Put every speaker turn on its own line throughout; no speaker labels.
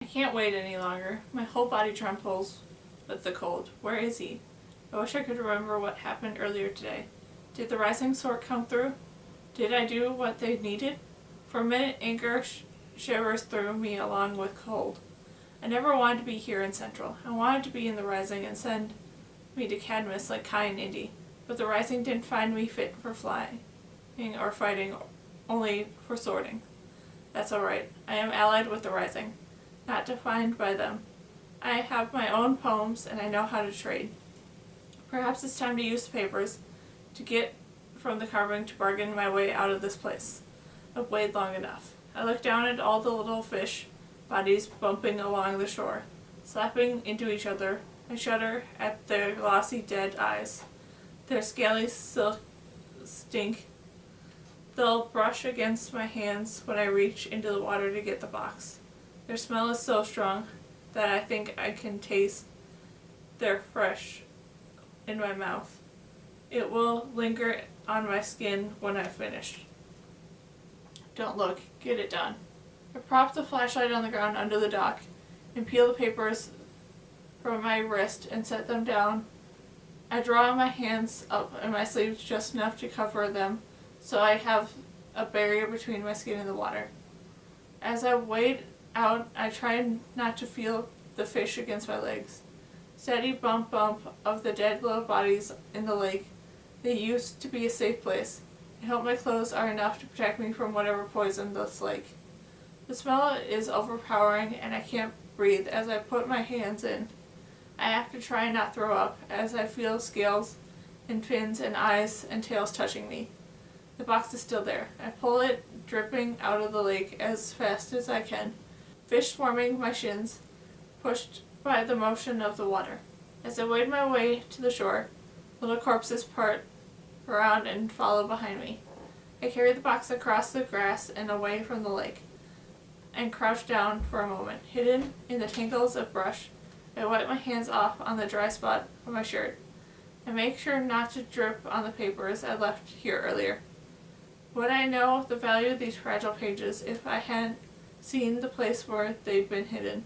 I can't wait any longer. My whole body trembles with the cold. Where is he? I wish I could remember what happened earlier today. Did the rising sword come through? Did I do what they needed? For a minute, anger shivers through me along with cold. I never wanted to be here in Central. I wanted to be in the Rising and send me to Cadmus like Kai and Indy. But the Rising didn't find me fit for flying or fighting, only for sorting. That's alright. I am allied with the Rising, not defined by them. I have my own poems and I know how to trade. Perhaps it's time to use the papers to get from the carving to bargain my way out of this place. I've waited long enough. I look down at all the little fish bodies bumping along the shore, slapping into each other. I shudder at their glossy dead eyes. Their scaly silk stink. They'll brush against my hands when I reach into the water to get the box. Their smell is so strong that I think I can taste their fresh in my mouth. It will linger on my skin when I've finished. Don't look. Get it done. I prop the flashlight on the ground under the dock and peel the papers from my wrist and set them down. I draw my hands up and my sleeves just enough to cover them so I have a barrier between my skin and the water. As I wade out, I try not to feel the fish against my legs. Steady bump of the dead little bodies in the lake. They used to be a safe place. I hope my clothes are enough to protect me from whatever poisoned this lake. The smell is overpowering and I can't breathe as I put my hands in. I have to try not throw up as I feel scales and fins and eyes and tails touching me. The box is still there. I pull it, dripping out of the lake as fast as I can. Fish swarming my shins, pushed by the motion of the water. As I wade my way to the shore, little corpses part around and follow behind me. I carry the box across the grass and away from the lake, and crouch down for a moment. Hidden in the tangles of brush, I wipe my hands off on the dry spot of my shirt. I make sure not to drip on the papers I left here earlier. Would I know the value of these fragile pages if I hadn't seen the place where they'd been hidden?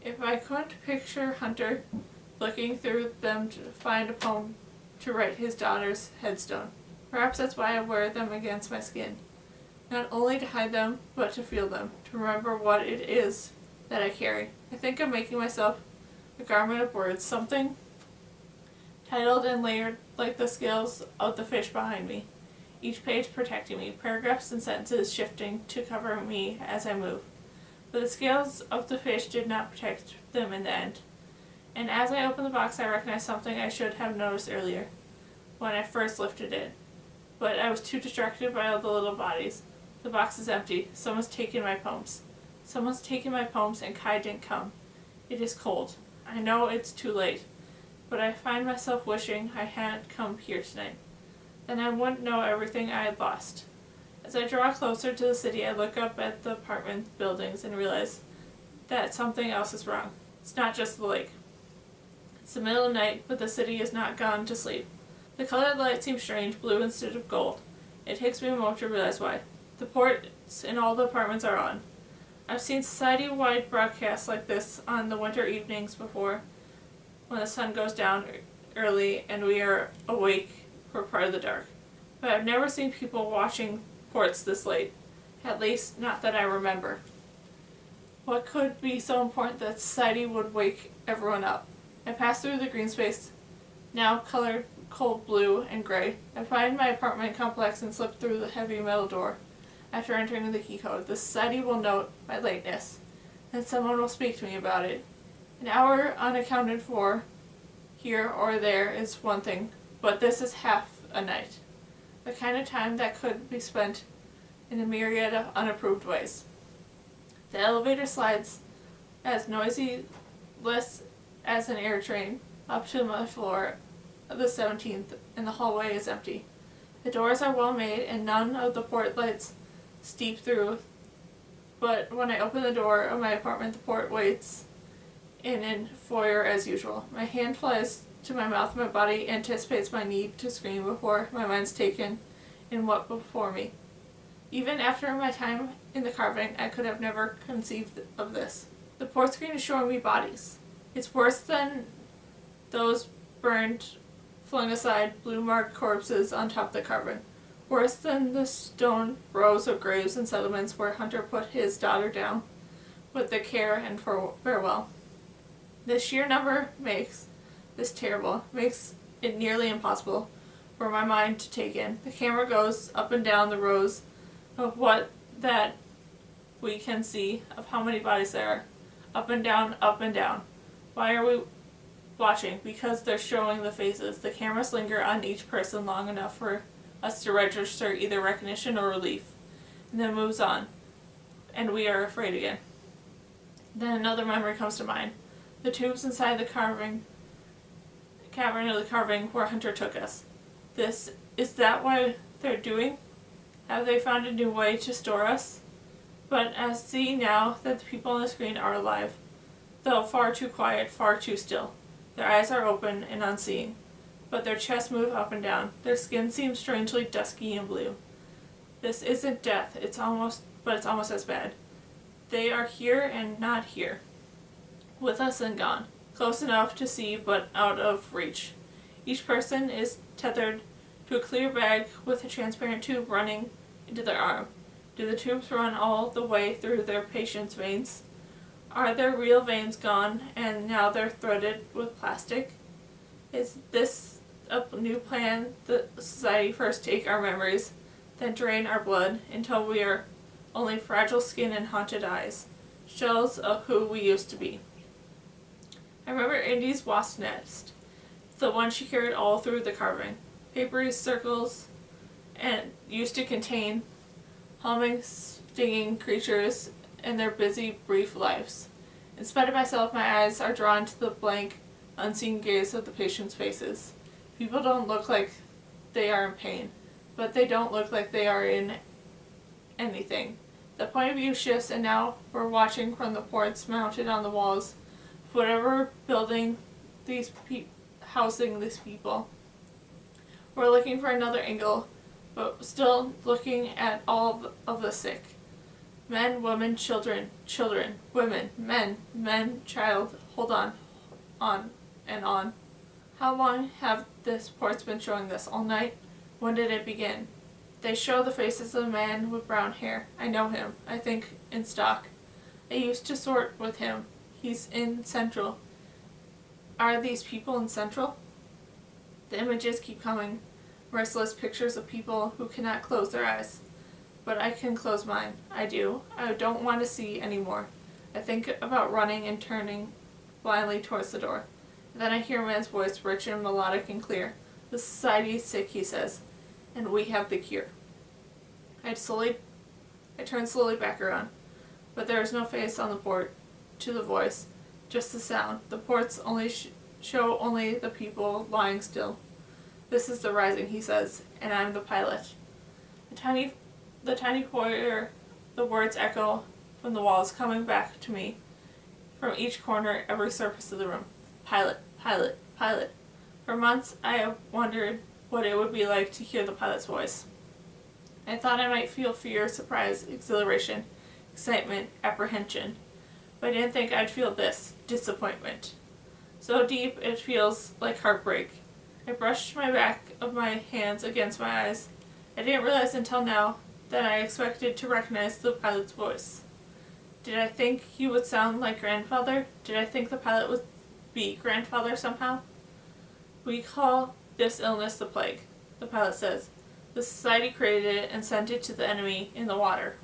If I couldn't picture Hunter looking through them to find a poem to write his daughter's headstone. Perhaps that's why I wear them against my skin. Not only to hide them, but to feel them, to remember what it is that I carry. I think I'm making myself a garment of words, something titled and layered like the scales of the fish behind me. Each page protecting me, paragraphs and sentences shifting to cover me as I move. But the scales of the fish did not protect them in the end. And as I open the box, I recognize something I should have noticed earlier, when I first lifted it. But I was too distracted by all the little bodies. The box is empty. Someone's taken my poems. Someone's taken my poems and Kai didn't come. It is cold. I know it's too late, but I find myself wishing I hadn't come here tonight. Then I wouldn't know everything I had lost. As I draw closer to the city, I look up at the apartment buildings and realize that something else is wrong. It's not just the lake. It's the middle of the night, but the city is not gone to sleep. The colored light seems strange, blue instead of gold. It takes me a moment to realize why. The ports in all the apartments are on. I've seen society-wide broadcasts like this on the winter evenings before, when the sun goes down early and we are awake for part of the dark. But I've never seen people watching ports this late, at least not that I remember. What could be so important that society would wake everyone up? I pass through the green space, now colored cold blue and gray. I find my apartment complex and slip through the heavy metal door. After entering the key code, the society will note my lateness, and someone will speak to me about it. An hour unaccounted for here or there is one thing, but this is half a night. The kind of time that could be spent in a myriad of unapproved ways. The elevator slides as noiseless as an air train up to my floor of the 17th, and the hallway is empty. The doors are well made and none of the port lights steep through, but when I open the door of my apartment, the port waits in a foyer as usual. My hand flies to my mouth, my body anticipates my need to scream before my mind's taken in what before me. Even after my time in the carving, I could have never conceived of this. The port screen is showing me bodies. It's worse than those burned, flung aside, blue-marked corpses on top of the carving. Worse than the stone rows of graves and settlements where Hunter put his daughter down with the care and farewell. The sheer number makes this terrible, makes it nearly impossible for my mind to take in. The camera goes up and down the rows of what that we can see of how many bodies there are. Up and down, up and down. Why are we watching? Because they're showing the faces. The cameras linger on each person long enough for us to register either recognition or relief, and then moves on, and we are afraid again. Then another memory comes to mind. The tubes inside the cavern of the carving where Hunter took us. Is that what they're doing? Have they found a new way to store us? But I see now that the people on the screen are alive, though far too quiet, far too still. Their eyes are open and unseeing, but their chests move up and down. Their skin seems strangely dusky and blue. This isn't death, it's almost as bad. They are here and not here. With us and gone. Close enough to see, but out of reach. Each person is tethered to a clear bag with a transparent tube running into their arm. Do the tubes run all the way through their patient's veins? Are their real veins gone and now they're threaded with plastic? Is this a new plan the society first take our memories, then drain our blood until we are only fragile skin and haunted eyes, shells of who we used to be? I remember Indy's wasp nest, the one she carried all through the carving. Papery circles and used to contain humming, stinging creatures in their busy, brief lives. In spite of myself, my eyes are drawn to the blank, unseen gaze of the patients' faces. People don't look like they are in pain, but they don't look like they are in anything. The point of view shifts, and now we're watching from the ports mounted on the walls of whatever building housing these people. We're looking for another angle, but still looking at all of the sick. Men, women, children, women, men, child, hold on and on. How long have this ports been showing this? All night? When did it begin? They show the faces of a man with brown hair. I know him, I think, in stock. I used to sort with him. He's in Central. Are these people in Central? The images keep coming. Merciless pictures of people who cannot close their eyes. But I can close mine. I do. I don't want to see anymore. I think about running and turning blindly towards the door. And then I hear a man's voice, rich and melodic and clear. The society is sick, he says, and we have the cure. I turn slowly back around, but there is no face on the port to the voice, just the sound. The ports only show only the people lying still. This is the rising, he says, and I'm the pilot. The tiny foyer, the words echo from the walls, coming back to me from each corner, every surface of the room. Pilot, pilot, pilot. For months I have wondered what it would be like to hear the pilot's voice. I thought I might feel fear, surprise, exhilaration, excitement, apprehension, but I didn't think I'd feel this, disappointment. So deep it feels like heartbreak. I brushed my back of my hands against my eyes. I didn't realize until now that I expected to recognize the pilot's voice. Did I think he would sound like grandfather? Did I think the pilot would be grandfather somehow? We call this illness the plague, the pilot says. The society created it and sent it to the enemy in the water.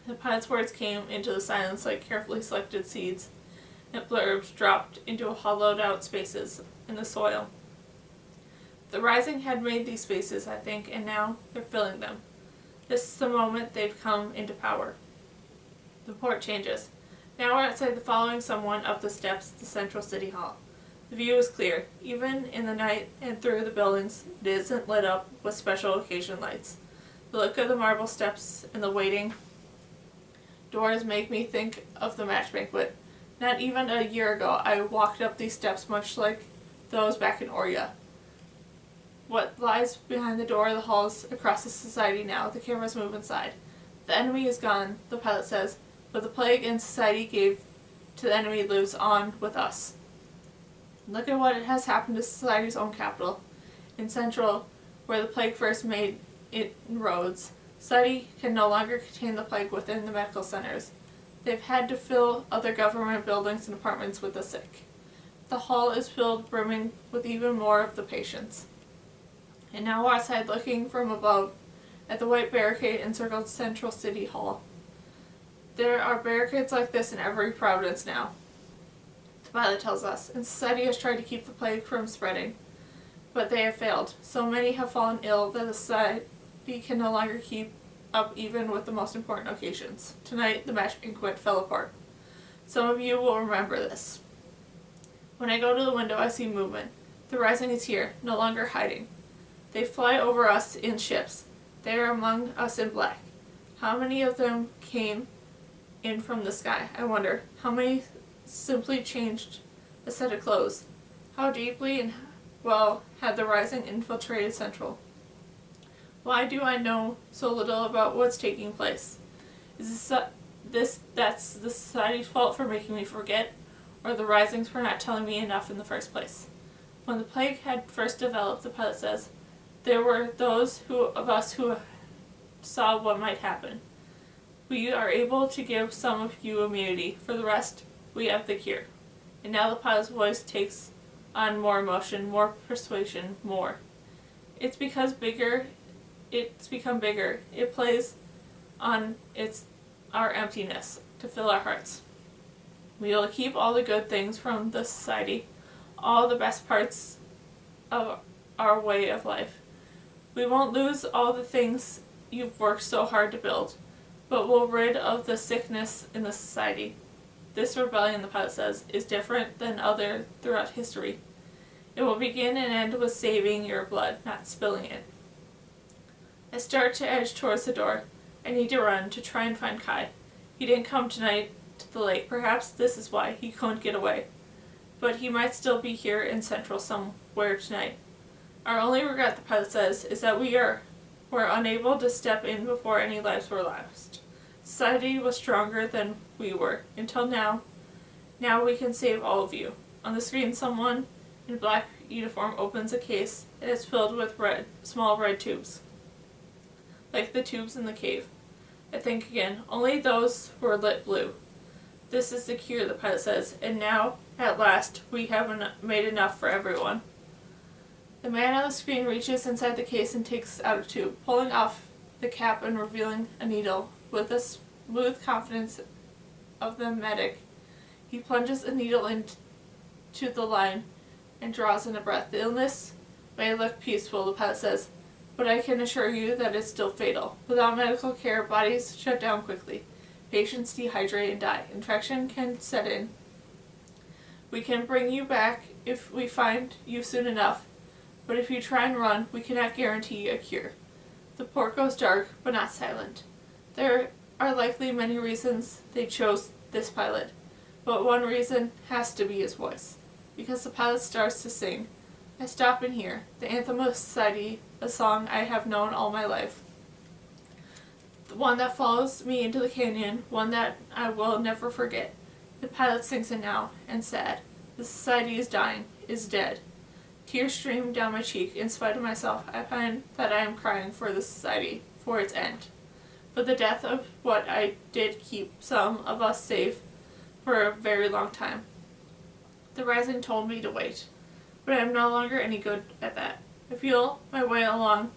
The pilot's words came into the silence like carefully selected seeds, and blurbs dropped into hollowed out spaces in the soil. The rising had made these spaces, I think, and now they're filling them. This is the moment they've come into power. The port changes. Now we're outside following someone up the steps of the Central City Hall. The view is clear. Even in the night and through the buildings, it isn't lit up with special occasion lights. The look of the marble steps and the waiting doors make me think of the match banquet. Not even a year ago, I walked up these steps much like those back in Oria. What lies behind the door of the halls across the society now? The cameras move inside. The enemy is gone, the pilot says, but the plague in society gave to the enemy lives on with us. Look at what has happened to society's own capital, in Central, where the plague first made inroads. Society can no longer contain the plague within the medical centers. They've had to fill other government buildings and apartments with the sick. The hall is filled, brimming with even more of the patients. And now outside, looking from above at the white barricade encircled Central City Hall. There are barricades like this in every province now, the pilot tells us, and society has tried to keep the plague from spreading. But they have failed. So many have fallen ill that the society can no longer keep up even with the most important occasions. Tonight, the match banquet fell apart. Some of you will remember this. When I go to the window, I see movement. The rising is here, no longer hiding. They fly over us in ships. They are among us in black. How many of them came in from the sky? I wonder. How many simply changed a set of clothes? How deeply and well had the rising infiltrated Central? Why do I know so little about what's taking place? Is that's the society's fault for making me forget, or the risings for not telling me enough in the first place? When the plague had first developed, the pilot says, there were those of us who saw what might happen. We are able to give some of you immunity. For the rest, we have the cure. And now the pilot's voice takes on more emotion, more persuasion, more. It's become bigger. It plays on our emptiness to fill our hearts. We will keep all the good things from the society, all the best parts of our way of life. We won't lose all the things you've worked so hard to build, but we'll rid of the sickness in the society. This rebellion, the pilot says, is different than other throughout history. It will begin and end with saving your blood, not spilling it. I start to edge towards the door. I need to run to try and find Kai. He didn't come tonight to the lake. Perhaps this is why he couldn't get away. But he might still be here in Central somewhere tonight. Our only regret, the pilot says, is that were unable to step in before any lives were lost. Society was stronger than we were, until now. Now we can save all of you. On the screen, someone in a black uniform opens a case, and it's filled with small red tubes, like the tubes in the cave. I think again, only those were lit blue. This is the cure, the pilot says, and now, at last, we have made enough for everyone. The man on the screen reaches inside the case and takes out a tube, pulling off the cap and revealing a needle. With the smooth confidence of the medic, he plunges a needle into the line and draws in a breath. The illness may look peaceful, the pilot says, but I can assure you that it's still fatal. Without medical care, bodies shut down quickly. Patients dehydrate and die. Infection can set in. We can bring you back if we find you soon enough, but if you try and run, we cannot guarantee a cure. The port goes dark, but not silent. There are likely many reasons they chose this pilot, but one reason has to be his voice, because the pilot starts to sing. I stop and hear the anthem of society, a song I have known all my life. The one that follows me into the canyon, one that I will never forget. The pilot sings it now, and sad. The society is dying, is dead. Tears stream down my cheek. In spite of myself, I find that I am crying for the society, for its end. For the death of what I did keep some of us safe for a very long time. The rising told me to wait, but I am no longer any good at that. I feel my way along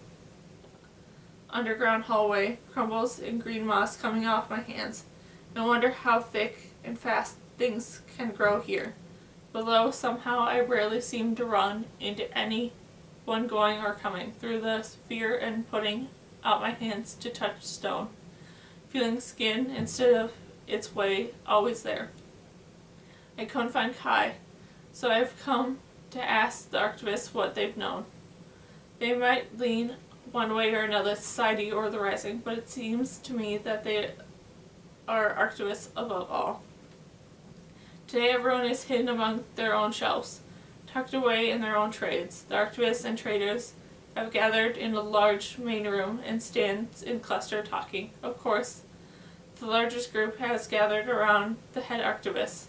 underground hallway, crumbles in green moss coming off my hands, and wonder how thick and fast things can grow here. Below, somehow I rarely seem to run into anyone going or coming through the fear and putting out my hands to touch stone, feeling skin instead of its way always there. I couldn't find Kai, so I've come to ask the archivists what they've known. They might lean one way or another, society or the rising, but it seems to me that they are archivists above all. Today everyone is hidden among their own shelves, tucked away in their own trades. The archivists and traders have gathered in a large main room and stands in cluster talking. Of course, the largest group has gathered around the head archivist.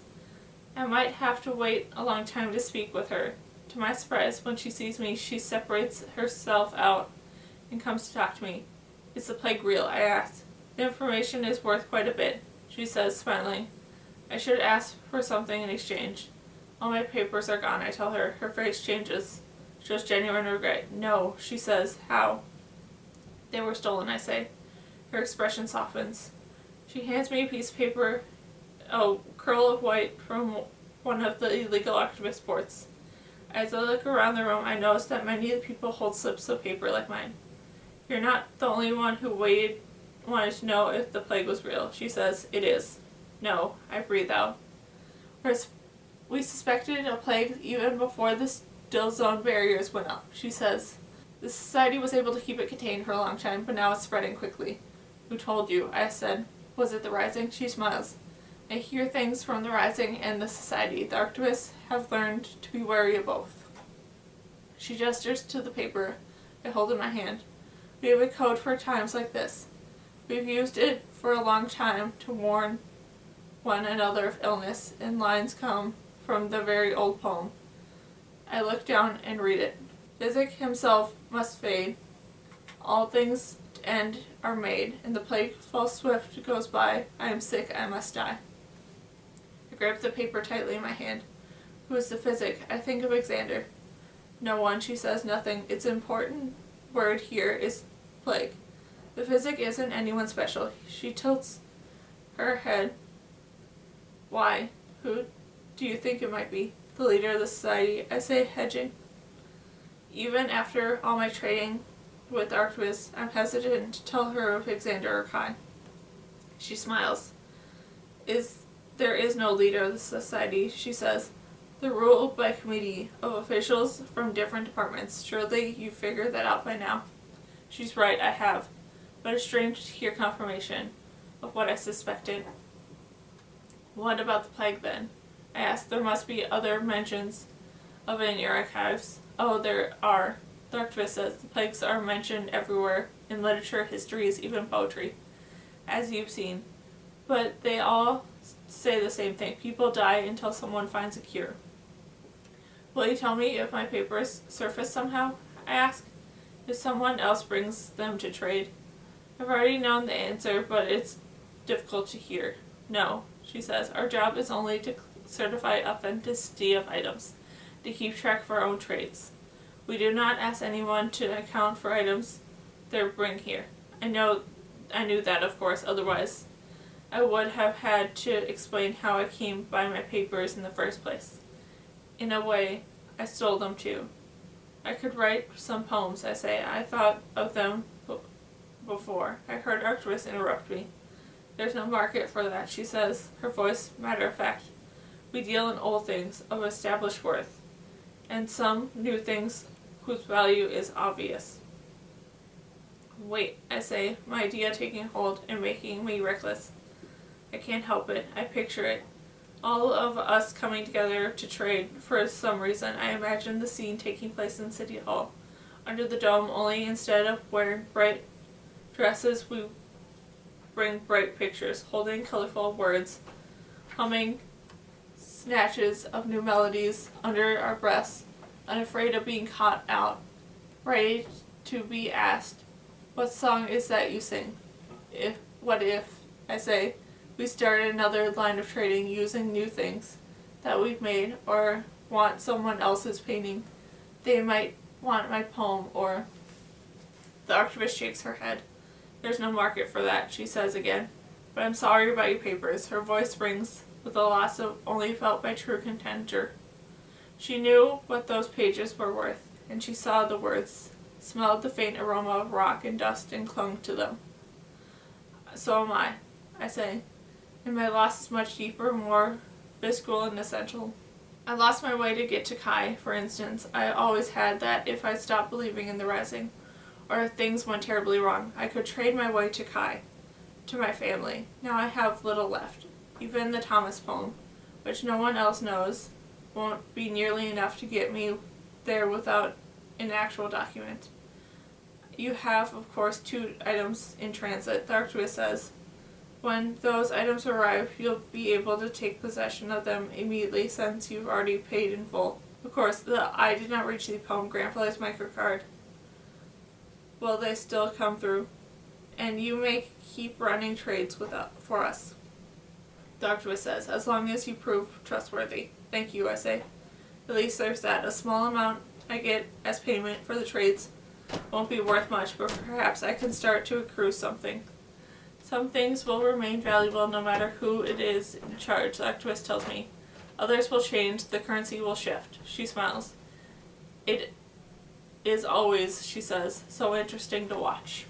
I might have to wait a long time to speak with her. To my surprise, when she sees me, she separates herself out and comes to talk to me. Is the plague real? I ask. The information is worth quite a bit, she says, smiling. I should ask for something in exchange. All my papers are gone, I tell her. Her face changes. Shows genuine regret. No, she says. How? They were stolen, I say. Her expression softens. She hands me a piece of paper, a curl of white from one of the illegal activist boards. As I look around the room, I notice that many of the people hold slips of paper like mine. You're not the only one who wanted to know if the plague was real, she says. It is. No, I breathe out. We suspected a plague even before the still zone barriers went up, she says. The society was able to keep it contained for a long time, but now it's spreading quickly. Who told you? I said. Was it the Rising? She smiles. I hear things from the Rising and the society. The activists have learned to be wary of both. She gestures to the paper I hold in my hand. We have a code for times like this. We've used it for a long time to warn one another of illness, and lines come from the very old poem. I look down and read it. Physic himself must fade. All things end are made, and the plague falls swift goes by. I am sick, I must die. I grab the paper tightly in my hand. Who is the Physic? I think of Xander. No one, she says. Nothing. Its important word here is plague. The Physic isn't anyone special. She tilts her head. Why? Who do you think it might be? The leader of the society, I say, hedging. Even after all my trading with Arcturus, I'm hesitant to tell her of Xander or Kai. She smiles. There is no leader of the society, she says. They're ruled by a committee of officials from different departments. Surely you figured that out by now. She's right, I have. But it's strange to hear confirmation of what I suspected. What about the plague then? I asked. There must be other mentions of it in your archives. Oh, there are. The archivist says the plagues are mentioned everywhere, in literature, histories, even poetry, as you've seen. But they all say the same thing. People die until someone finds a cure. Will you tell me if my papers surface somehow? I ask. If someone else brings them to trade. I've already known the answer, but it's difficult to hear. No, she says. Our job is only to certify authenticity of items, to keep track of our own trades. We do not ask anyone to account for items they bring here. I knew that, of course, otherwise I would have had to explain how I came by my papers in the first place. In a way, I stole them too. I could write some poems, I say. I thought of them before. I heard Arcturus interrupt me. There's no market for that, she says, her voice matter of fact. We deal in old things of established worth, and some new things whose value is obvious. Wait, I say, my idea taking hold and making me reckless. I can't help it. I picture it. All of us coming together to trade for some reason. I imagine the scene taking place in City Hall, under the dome, only instead of wearing bright dresses, we bring bright pictures, holding colorful words, humming snatches of new melodies under our breaths, unafraid of being caught out, ready to be asked, what song is that you sing? What if, I say, we started another line of trading using new things that we've made or want someone else's painting? They might want my poem or... The archivist shakes her head. There's no market for that, she says again. But I'm sorry about your papers. Her voice rings with a loss of only felt by true contender. She knew what those pages were worth, and she saw the words, smelled the faint aroma of rock and dust, and clung to them. So am I say, and my loss is much deeper, more visceral and essential. I lost my way to get to Kai, for instance. I always had that if I stopped believing in the Rising, or if things went terribly wrong, I could trade my way to Kai, to my family. Now I have little left. Even the Thomas poem, which no one else knows, won't be nearly enough to get me there without an actual document. You have, of course, 2 items in transit, the archivist says. When those items arrive, you'll be able to take possession of them immediately since you've already paid in full. Of course, I did not reach the poem Grandfather's microcard. Will they still come through? And you may keep running trades for us. The octopus says, as long as you prove trustworthy. Thank you, I say. At least there's that. A small amount I get as payment for the trades won't be worth much, but perhaps I can start to accrue something. Some things will remain valuable no matter who it is in charge, the octopus tells me. Others will change, the currency will shift. She smiles. It is always, she says, so interesting to watch.